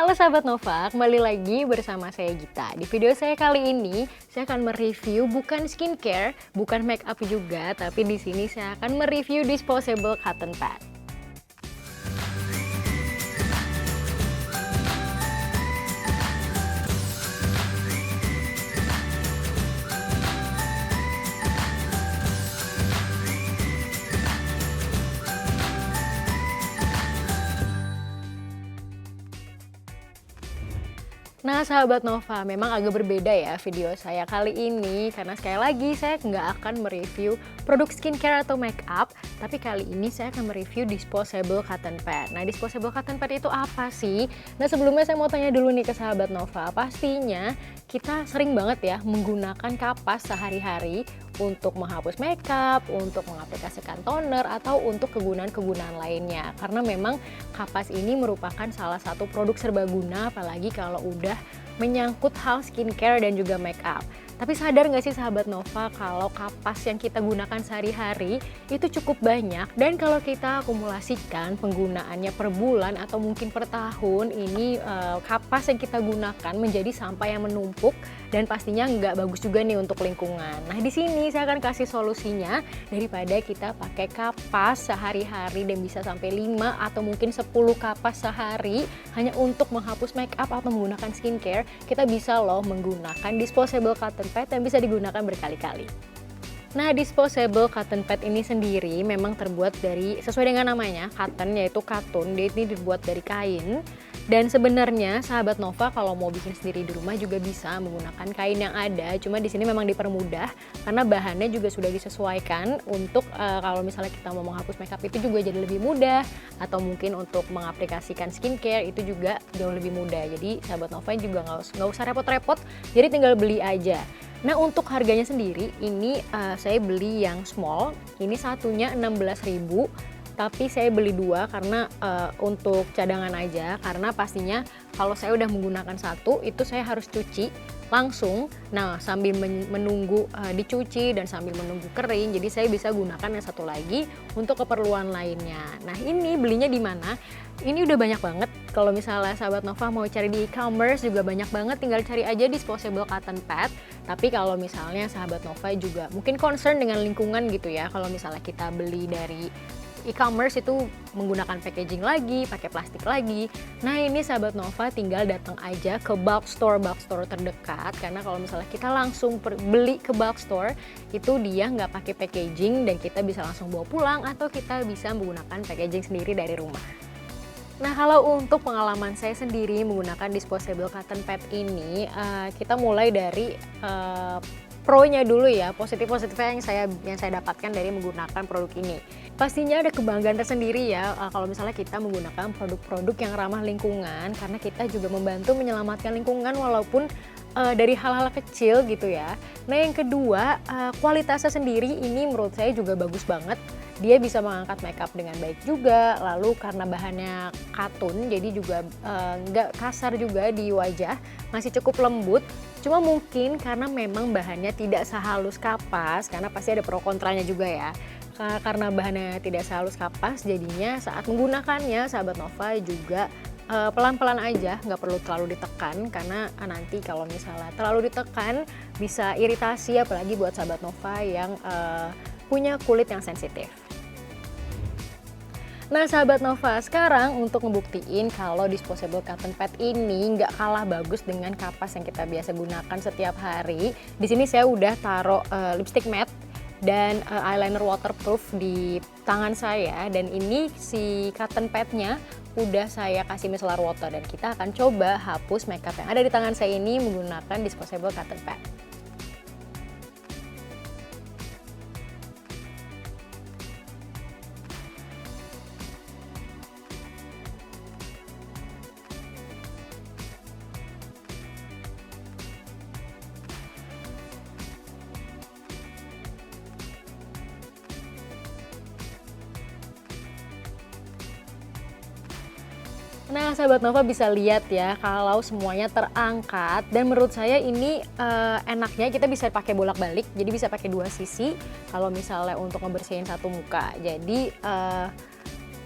Halo sahabat Nova, kembali lagi bersama saya Gita. Di video saya kali ini, saya akan mereview bukan skincare, bukan make up juga, tapi di sini saya akan mereview disposable cotton pad. Nah sahabat Nova, memang agak berbeda ya video saya kali ini karena sekali lagi saya nggak akan mereview produk skincare atau make up, tapi kali ini saya akan mereview disposable cotton pad. Nah disposable cotton pad itu apa sih? Nah sebelumnya saya mau tanya dulu nih ke sahabat Nova, pastinya kita sering banget ya menggunakan kapas sehari-hari untuk menghapus makeup, untuk mengaplikasikan toner, atau untuk kegunaan-kegunaan lainnya. Karena memang kapas ini merupakan salah satu produk serbaguna, apalagi kalau udah menyangkut hal skincare dan juga makeup. Tapi sadar nggak sih sahabat Nova kalau kapas yang kita gunakan sehari-hari itu cukup banyak, dan kalau kita akumulasikan penggunaannya per bulan atau mungkin per tahun, ini kapas yang kita gunakan menjadi sampah yang menumpuk dan pastinya nggak bagus juga nih untuk lingkungan. Nah di sini saya akan kasih solusinya, daripada kita pakai kapas sehari-hari dan bisa sampai 5 atau mungkin 10 kapas sehari hanya untuk menghapus makeup atau menggunakan skincare, kita bisa loh menggunakan disposable cotton pad yang bisa digunakan berkali-kali. Nah, disposable cotton pad ini sendiri memang terbuat dari, sesuai dengan namanya, cotton, yaitu katun. Dia ini dibuat dari kain. Dan sebenarnya sahabat Nova kalau mau bikin sendiri di rumah juga bisa menggunakan kain yang ada. Cuma di sini memang dipermudah karena bahannya juga sudah disesuaikan untuk kalau misalnya kita mau menghapus makeup itu juga jadi lebih mudah, atau mungkin untuk mengaplikasikan skincare itu juga jauh lebih mudah. Jadi sahabat Nova juga nggak usah repot-repot. Jadi tinggal beli aja. Nah untuk harganya sendiri ini saya beli yang small, ini satunya 16.000, tapi saya beli dua karena untuk cadangan aja, karena pastinya kalau saya udah menggunakan satu itu saya harus cuci langsung. Nah sambil menunggu dicuci dan sambil menunggu kering, jadi saya bisa gunakan yang satu lagi untuk keperluan lainnya. Nah ini belinya di mana? Ini udah banyak banget. Kalau misalnya sahabat Nova mau cari di e-commerce juga banyak banget, tinggal cari aja disposable cotton pad. Tapi kalau misalnya sahabat Nova juga mungkin concern dengan lingkungan gitu ya, kalau misalnya kita beli dari e-commerce itu menggunakan packaging lagi, pakai plastik lagi. Nah ini sahabat Nova tinggal datang aja ke bulk store terdekat, karena kalau misalnya kita langsung beli ke bulk store itu dia nggak pakai packaging dan kita bisa langsung bawa pulang, atau kita bisa menggunakan packaging sendiri dari rumah. Nah kalau untuk pengalaman saya sendiri menggunakan disposable cotton pad ini, kita mulai dari pro-nya dulu ya, positif-positifnya yang saya dapatkan dari menggunakan produk ini. Pastinya ada kebanggaan tersendiri ya kalau misalnya kita menggunakan produk-produk yang ramah lingkungan, karena kita juga membantu menyelamatkan lingkungan walaupun dari hal-hal kecil gitu ya. Nah yang kedua, kualitasnya sendiri ini menurut saya juga bagus banget. Dia bisa mengangkat makeup dengan baik juga, lalu karena bahannya katun jadi juga nggak kasar juga di wajah, masih cukup lembut. Cuma mungkin karena memang bahannya tidak sehalus kapas, karena pasti ada pro kontranya juga ya. Karena bahannya tidak sehalus kapas, jadinya saat menggunakannya sahabat Nova juga pelan-pelan aja, nggak perlu terlalu ditekan, karena nanti kalau misalnya terlalu ditekan bisa iritasi, apalagi buat sahabat Nova yang punya kulit yang sensitif. Nah sahabat Nova, sekarang untuk ngebuktiin kalau disposable cotton pad ini nggak kalah bagus dengan kapas yang kita biasa gunakan setiap hari. Di sini saya udah taruh lipstick matte dan eyeliner waterproof di tangan saya, dan ini si cotton padnya udah saya kasih micellar water, dan kita akan coba hapus makeup yang ada di tangan saya ini menggunakan disposable cotton pad. Nah sahabat Nova bisa lihat ya kalau semuanya terangkat, dan menurut saya ini enaknya kita bisa pakai bolak-balik, jadi bisa pakai dua sisi kalau misalnya untuk ngebersihin satu muka. Jadi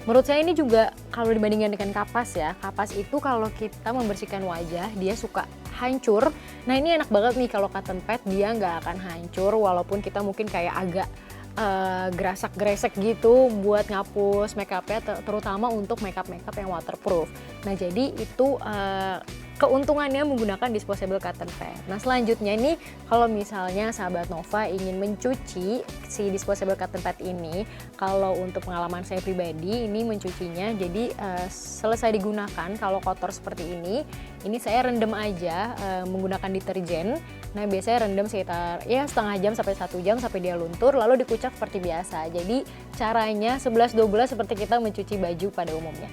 Menurut saya ini juga kalau dibandingkan dengan kapas ya, kapas itu kalau kita membersihkan wajah dia suka hancur. Nah ini enak banget nih kalau cotton pad, dia nggak akan hancur walaupun kita mungkin kayak agak gerasak-gresek gitu buat ngapus makeupnya, terutama untuk makeup yang waterproof. Nah jadi itu keuntungannya menggunakan disposable cotton pad. Nah selanjutnya nih, kalau misalnya sahabat Nova ingin mencuci si disposable cotton pad ini, kalau untuk pengalaman saya pribadi ini mencucinya jadi selesai digunakan kalau kotor seperti ini saya rendam aja menggunakan deterjen. Nah biasanya rendam sekitar ya setengah jam sampai 1 jam sampai dia luntur, lalu dikucek seperti biasa. Jadi caranya 11-12 seperti kita mencuci baju pada umumnya.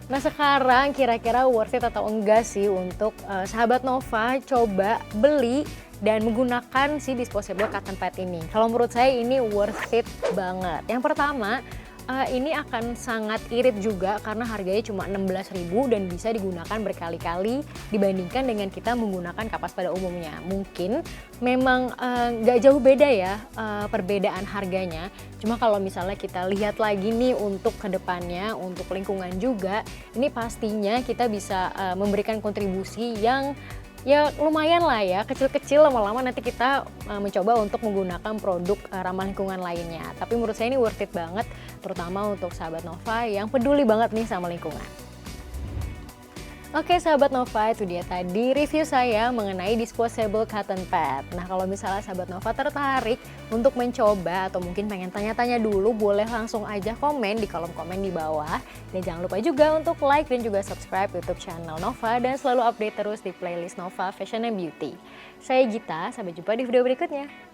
Nah sekarang kira-kira worth it atau enggak sih untuk sahabat Nova coba beli dan menggunakan si disposable cotton pad ini? Kalau menurut saya ini worth it banget. Yang pertama, ini akan sangat irit juga karena harganya cuma 16.000 dan bisa digunakan berkali-kali dibandingkan dengan kita menggunakan kapas pada umumnya. Mungkin memang nggak jauh beda ya perbedaan harganya. Cuma kalau misalnya kita lihat lagi nih untuk kedepannya, untuk lingkungan juga, ini pastinya kita bisa memberikan kontribusi yang ya lumayan lah ya, kecil-kecil, lama-lama nanti kita mencoba untuk menggunakan produk ramah lingkungan lainnya. Tapi menurut saya ini worth it banget, terutama untuk sahabat Nova yang peduli banget nih sama lingkungan. Oke sahabat Nova, itu dia tadi review saya mengenai disposable cotton pad. Nah kalau misalnya sahabat Nova tertarik untuk mencoba atau mungkin pengen tanya-tanya dulu, boleh langsung aja komen di kolom komen di bawah. Dan jangan lupa juga untuk like dan juga subscribe YouTube channel Nova dan selalu update terus di playlist Nova Fashion and Beauty. Saya Gita, sampai jumpa di video berikutnya.